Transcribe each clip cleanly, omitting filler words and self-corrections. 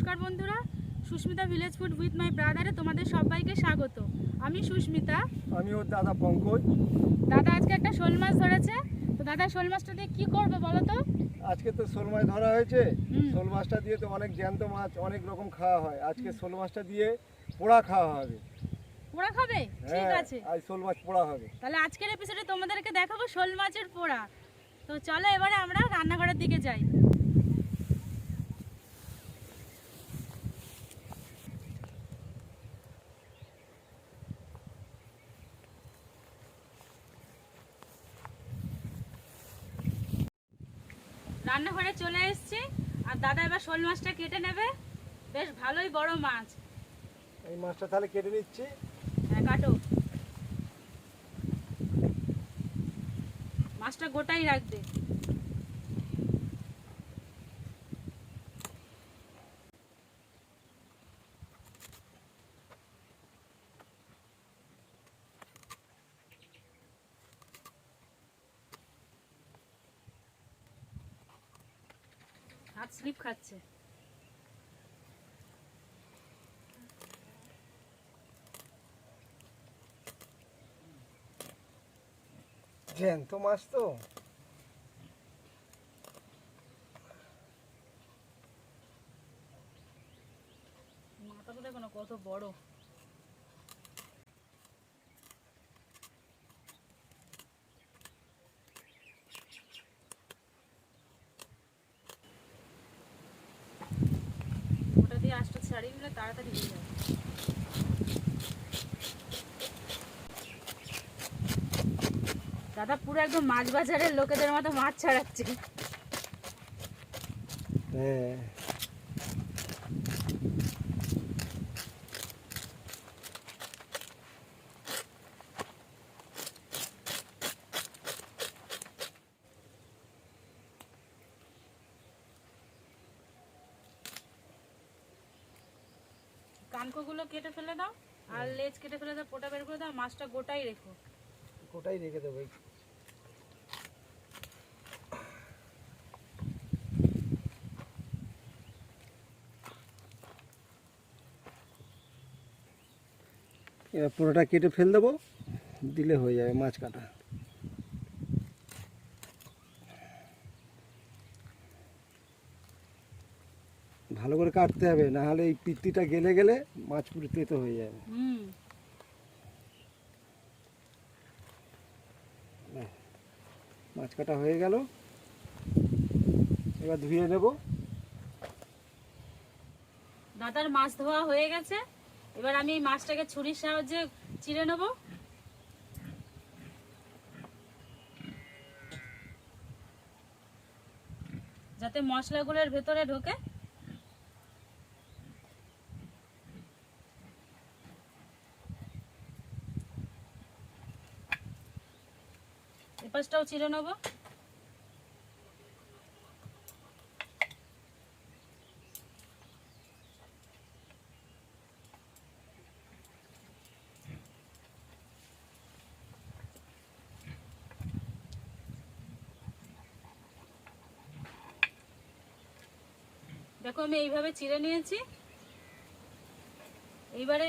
নমস্কার বন্ধুরা, Susmita village food with my ব্রাদারে তোমাদের সবাইকে স্বাগত। আমি সুস্মিতা, আমি ওর দাদা পঙ্কজ। দাদা আজকে একটা শোল মাছ ধরেছে। তো দাদা শোল মাছটা দিয়ে কি করবে বলো তো? আজকে তো শোল মাছ ধরা হয়েছে। শোল মাছটা দিয়ে তো অনেক জ্যান্ত মাছ অনেক রকম খাওয়া হয়। আজকে শোল মাছটা দিয়ে পোড়া খাওয়া হবে। পোড়া খাবে? ঠিক আছে, আজ শোল মাছ পোড়া হবে। তাহলে আজকের এপিসোডে তোমাদেরকে দেখাবো শোল মাছের পোড়া। তো চলো এবারে আমরা রান্নাঘরের দিকে যাই। রান্নাঘরে চলে এসেছি আর দাদা এবার শোল মাছটা কেটে নেবে। বেশ ভালোই বড় মাছ। এই মাছটা তাহলে কেটে নিচ্ছি। হ্যাঁ কাটো, মাছটা গোটাই রাখবে। হাত স্লিপ খাচ্ছে। জ্যান্ত মাছ তো। মাথাটা দেখো না কত বড়। ওটা দিয়ে আঁশটা ছাড়িয়ে নিলে তাড়াতাড়ি হয়ে যাবে। দাদা পুরো একদম মাছ বাজারের লোকেদের মতো মাছ ছাড়াচ্ছে। হ্যাঁ, কানকোগুলো কেটে ফেলে দাও আর লেজ কেটে ফেলে দাও, পোটা বের করে দাও। মাছটা গোটাই রেখো। গোটাই রেখে দেবো। এবার পুরোটা কেটে ফেল দেবো, দিলে হয়ে যাবে মাছ কাটা। ভালো করে কাটতে হবে, না হলে এই পিত্তিটা গেলে গেলে মাছ পুরো তেতো হয়ে যাবে। মাছ কাটা হয়ে গেল, এবার ধুয়ে নেব। দাদার মাছ ধোয়া হয়ে গেছে। এবার আমি এই মাছটাকে ছুরির সাহায্যে চিড়ে নেব। যাতে মশলাগুলোর ভেতরে ঢোকে। এই পাশটাও চিড়ে নেব। দেখো আমি এইভাবে চিড়ে নিয়েছি। এইবারে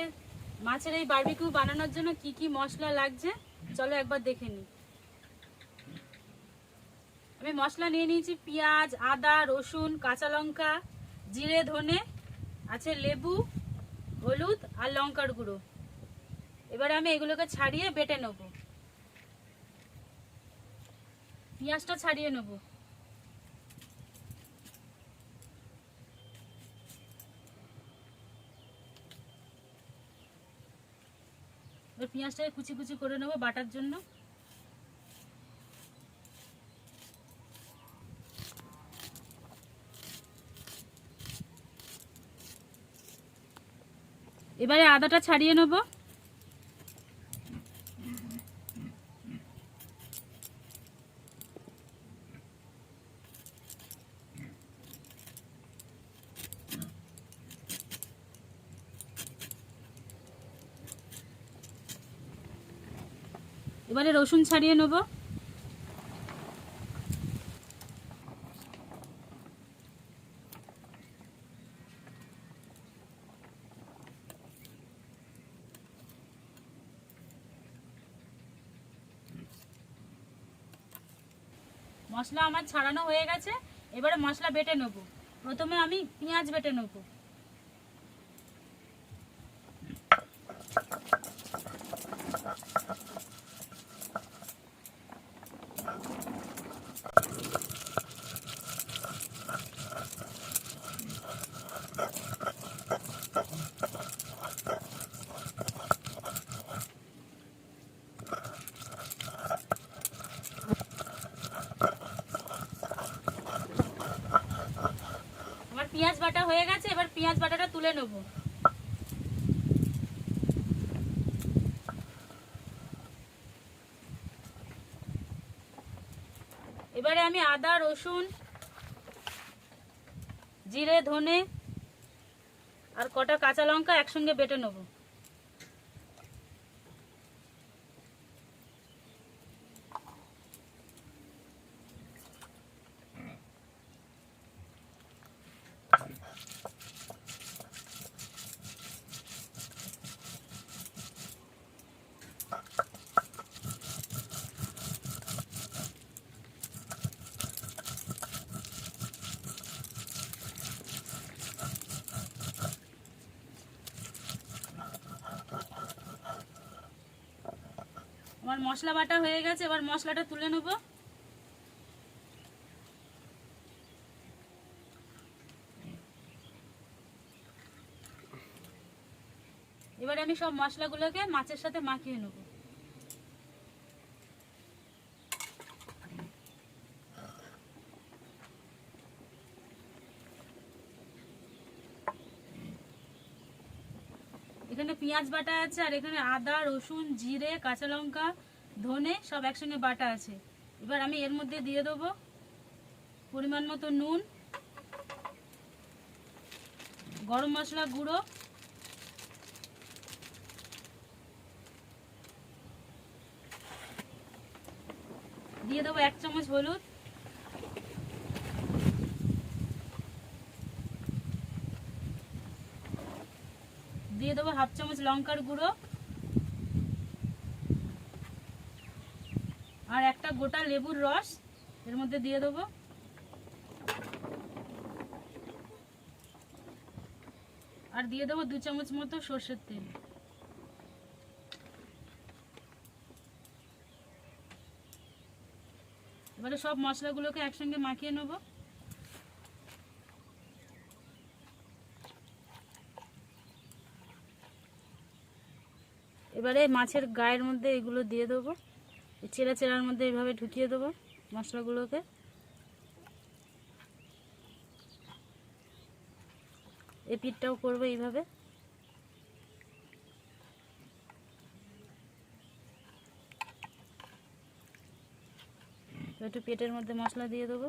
মাছের এই বারবিকিউ বানানোর জন্য কি কি মশলা লাগছে চলো একবার দেখে নিই। আমি মশলা নিয়ে নিয়েছি পেঁয়াজ, আদা, রসুন, কাঁচা লঙ্কা, জিরে, ধনে, আছে লেবু, হলুদ আর লঙ্কার গুঁড়ো। এবারে আমি এগুলোকে ছাড়িয়ে বেটে নেব। পেঁয়াজটা ছাড়িয়ে নেব। এবার পেঁয়াজটাকে কুচি কুচি করে নেব বাটার জন্য। এবারে আদাটা ছাড়িয়ে নেব। এবারে রসুন ছাড়িয়ে নেব। মশলা আমার ছাড়ানো হয়ে গেছে। এবারে মশলা বেটে নেব। প্রথমে আমি পেঁয়াজ বেটে নেব। পেঁয়াজ বাটা হয়ে গেছে, এবার পেঁয়াজ বাটাটা তুলে নেব। এবারে আমি আদা, রসুন, জিরে, ধনে আর কটা কাঁচা লঙ্কা একসঙ্গে বেটে নেব। আমার মশলা বাটা হয়ে গেছে, এবার মশলাটা তুলে নেব। এবারে আমি সব মশলাগুলোকে মাছের সাথে মাখিয়ে নেব। এখানে পেঁয়াজ বাটা আছে, আর এখানে আদা, রসুন, জিরে, কাঁচা লঙ্কা, ধনে সব একসঙ্গে বাটা আছে। এবার আমি এর মধ্যে দিয়ে দেবো পরিমাণ মতো নুন, গরম মশলা গুঁড়ো, দিয়ে দেবো 1 চামচ হলুদ, দিয়ে দেবো 1/2 চামচ লঙ্কার গুঁড়ো, আর একটা গোটা লেবুর রস এর মধ্যে দিয়ে দেবো। আর দিয়ে দেবো 2 চামচ মতো সরষের তেল। এবারে সব মশলাগুলোকে একসঙ্গে মাখিয়ে নেব। এবারে মাছের গায়ের মধ্যে এগুলো দিয়ে দেবো, চেরা চেরার মধ্যে এইভাবে ঢুকিয়ে দেবো মশলাগুলোকে। এই পিঠটাও করবো এইভাবে। একটু পেটের মধ্যে মশলা দিয়ে দেবো।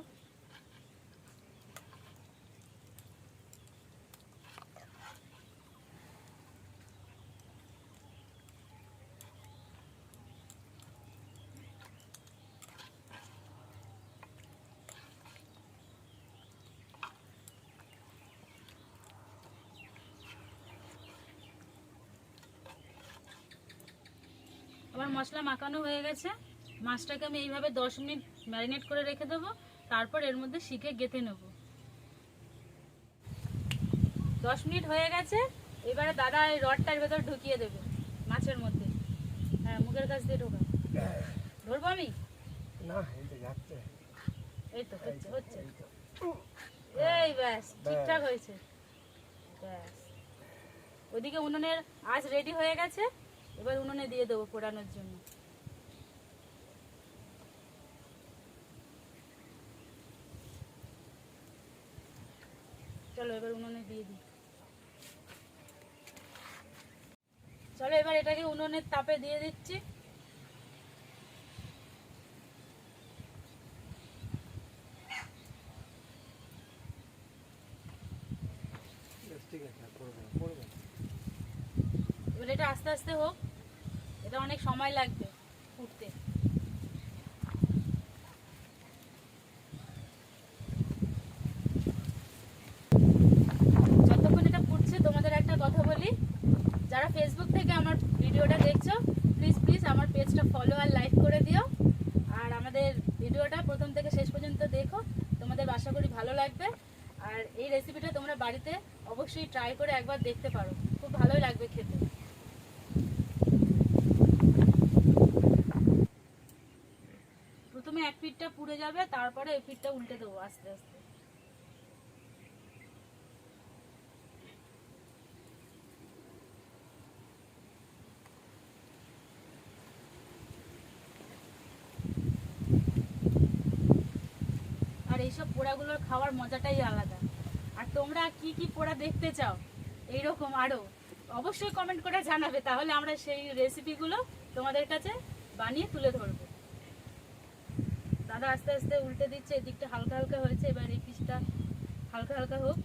আমার মশলা মাখানো হয়ে গেছে। মাছটাকে আমি এইভাবে 10 মিনিট ম্যারিনেট করে রেখে দেবো, তারপর এর মধ্যে শিকে গেঁথে নেব। 10 মিনিট হয়ে গেছে। এবারে দাদা এই রডটার ভেতর ঢুকিয়ে দেবে মাছের মধ্যে। হ্যাঁ, মুখের কাছ দিয়ে ঢোকা। ধরবো আমি? না, যাচ্ছে। এই তো হচ্ছে। এই ব্যাস, ঠিকঠাক হয়েছে। ব্যাস, ওইদিকে উনুনের আঁচ রেডি হয়ে গেছে। এবার উনুনে দিয়ে দেবো পোড়ানোর জন্য। চলো এবার উনুনে দিয়ে দিই। চলো এবার এটাকে উনুনের তাপে দিয়ে দিচ্ছি। এবার এটা আস্তে আস্তে হোক, এটা অনেক সময় লাগবে ফুটতে। যতক্ষণ এটা ফুটছে তোমাদের একটা কথা বলি, যারা ফেসবুক থেকে আমার ভিডিওটা দেখছো প্লিজ আমার পেজটা ফলো আর লাইক করে দিও। আর আমাদের ভিডিওটা প্রথম থেকে শেষ পর্যন্ত দেখো, তোমাদের আশা করি ভালো লাগবে। আর এই রেসিপিটা তোমরা বাড়িতে অবশ্যই ট্রাই করে একবার দেখতে পারো, খুব ভালোই লাগবে খেতে। প্রথমে এক পিঠটা পুড়ে যাবে, তারপরে এই পিঠটা উল্টে দেবো আস্তে আস্তে। আর এইসব পোড়াগুলোর খাওয়ার মজাটাই আলাদা। আর তোমরা কি কি পোড়া দেখতে চাও এইরকম আরো, অবশ্যই কমেন্ট করে জানাবে, তাহলে আমরা সেই রেসিপিগুলো তোমাদের কাছে বানিয়ে তুলে ধরবো। দাদা আস্তে আস্তে উল্টে দিচ্ছে, এদিকটা হালকা হালকা হয়েছে, এবার এই পিসটা হালকা হালকা হোক।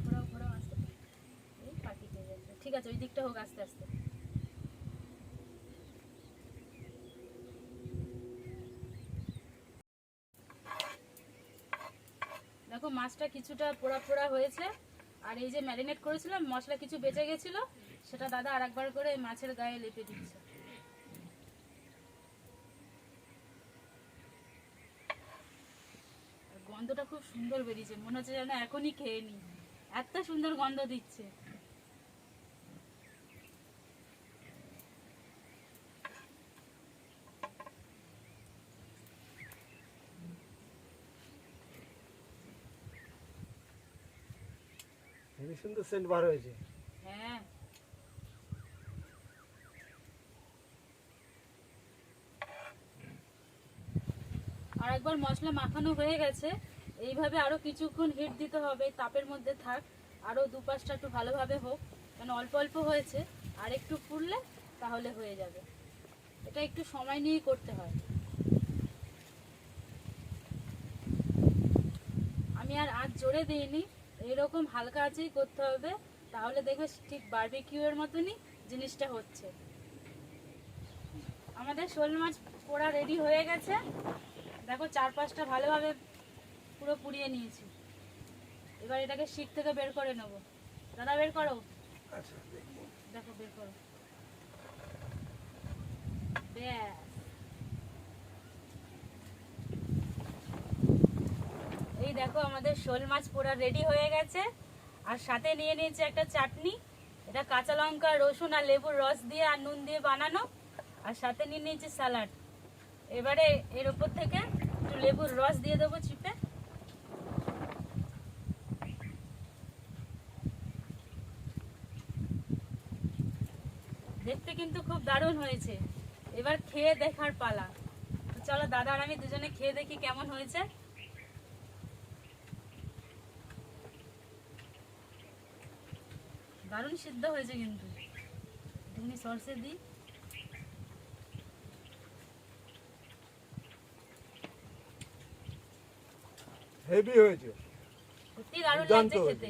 ঘোরাও ঘোরাও আস্তে, এই পাটি খেয়ে যাচ্ছে। ঠিক আছে, ওই দিকটা হোক আস্তে আস্তে। দেখো মাছটা কিছুটা পোড়া পোড়া হয়েছে, আর এই যে ম্যারিনেট করেছিলাম মশলা কিছু বেঁচে গেছিল, সেটা দাদা আর একবার করে মাছের গায়ে লেপে দিচ্ছে। গন্ধটা খুব সুন্দর বেরিয়েছে, মনে হচ্ছে যেন এখনই খেয়ে নি, এত সুন্দর গন্ধ দিচ্ছে। খুবই সুন্দর সেন্ট বার হয়েছে। হ্যাঁ, আর একবার মশলা মাখানো হয়ে গেছে, এইভাবে আরো কিছুক্ষণ হিট দিতে হবে, তাপের মধ্যে থাক, আরো দুপাশটা একটু ভালোভাবে হোক, কারণ অল্প অল্প হয়েছে, আর একটু ফুললে তাহলে হয়ে যাবে। এটা একটু সময় নিয়ে করতে হয়। আমি আর আঁচ জোরে দিইনি, এইরকম হালকা আঁচেই করতে হবে, তাহলে দেখবে ঠিক বারবিকিউ এর মতনই জিনিসটা হচ্ছে। আমাদের শোল মাছ পোড়া রেডি হয়ে গেছে, দেখো চারপাশটা ভালোভাবে পুরো পুড়িয়ে নিয়েছি। এবার এটাকে শিক থেকে বের করে নেব। দাদা বের করো। আচ্ছা, দেখো বের করো। ব্যাস, এই দেখো আমাদের শোল মাছ পোড়া রেডি হয়ে গেছে। আর সাথে নিয়ে নিয়েছি একটা চাটনি, এটা কাঁচা লঙ্কা রসুন আর লেবুর রস দিয়ে আর নুন দিয়ে বানানো, আর সাথে নিয়ে নিয়েছি স্যালাড। এবারে এর উপর থেকে একটু লেবুর রস দিয়ে দেবো চিপে। দেখতে কিন্তু খুব দারুণ হয়েছে, এবার খেয়ে দেখার পালা। চলো দাদা আর আমি দুজনে খেয়ে দেখি কেমন হয়েছে। দারুণ সিদ্ধ হয়েছে কিন্তু, তুমি সরষে দিই। হেভি হয়েছে, সত্যি দারুণ লাগছে খেতে,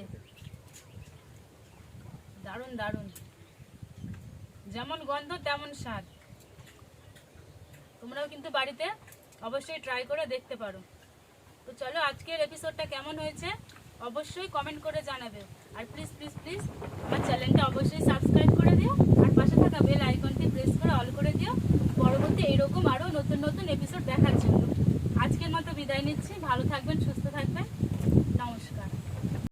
দারুণ দারুণ, যেমন গন্ধ তেমন স্বাদ। তোমরাও কিন্তু বাড়িতে অবশ্যই ট্রাই করে দেখতে পারো। তো চলো আজকের এপিসোডটা কেমন হয়েছে অবশ্যই কমেন্ট করে জানাবে। আর প্লিজ প্লিজ প্লিজ আমার চ্যানেলটা অবশ্যই সাবস্ক্রাইব করে দিও, আর পাশে থাকা বেল আইকনটি প্রেস করে অল করে দিও পরবর্তী এইরকম আরও নতুন নতুন এপিসোড দেখার জন্য। আজকের মতো বিদায় নিচ্ছি, ভালো থাকবেন, সুস্থ থাকবেন।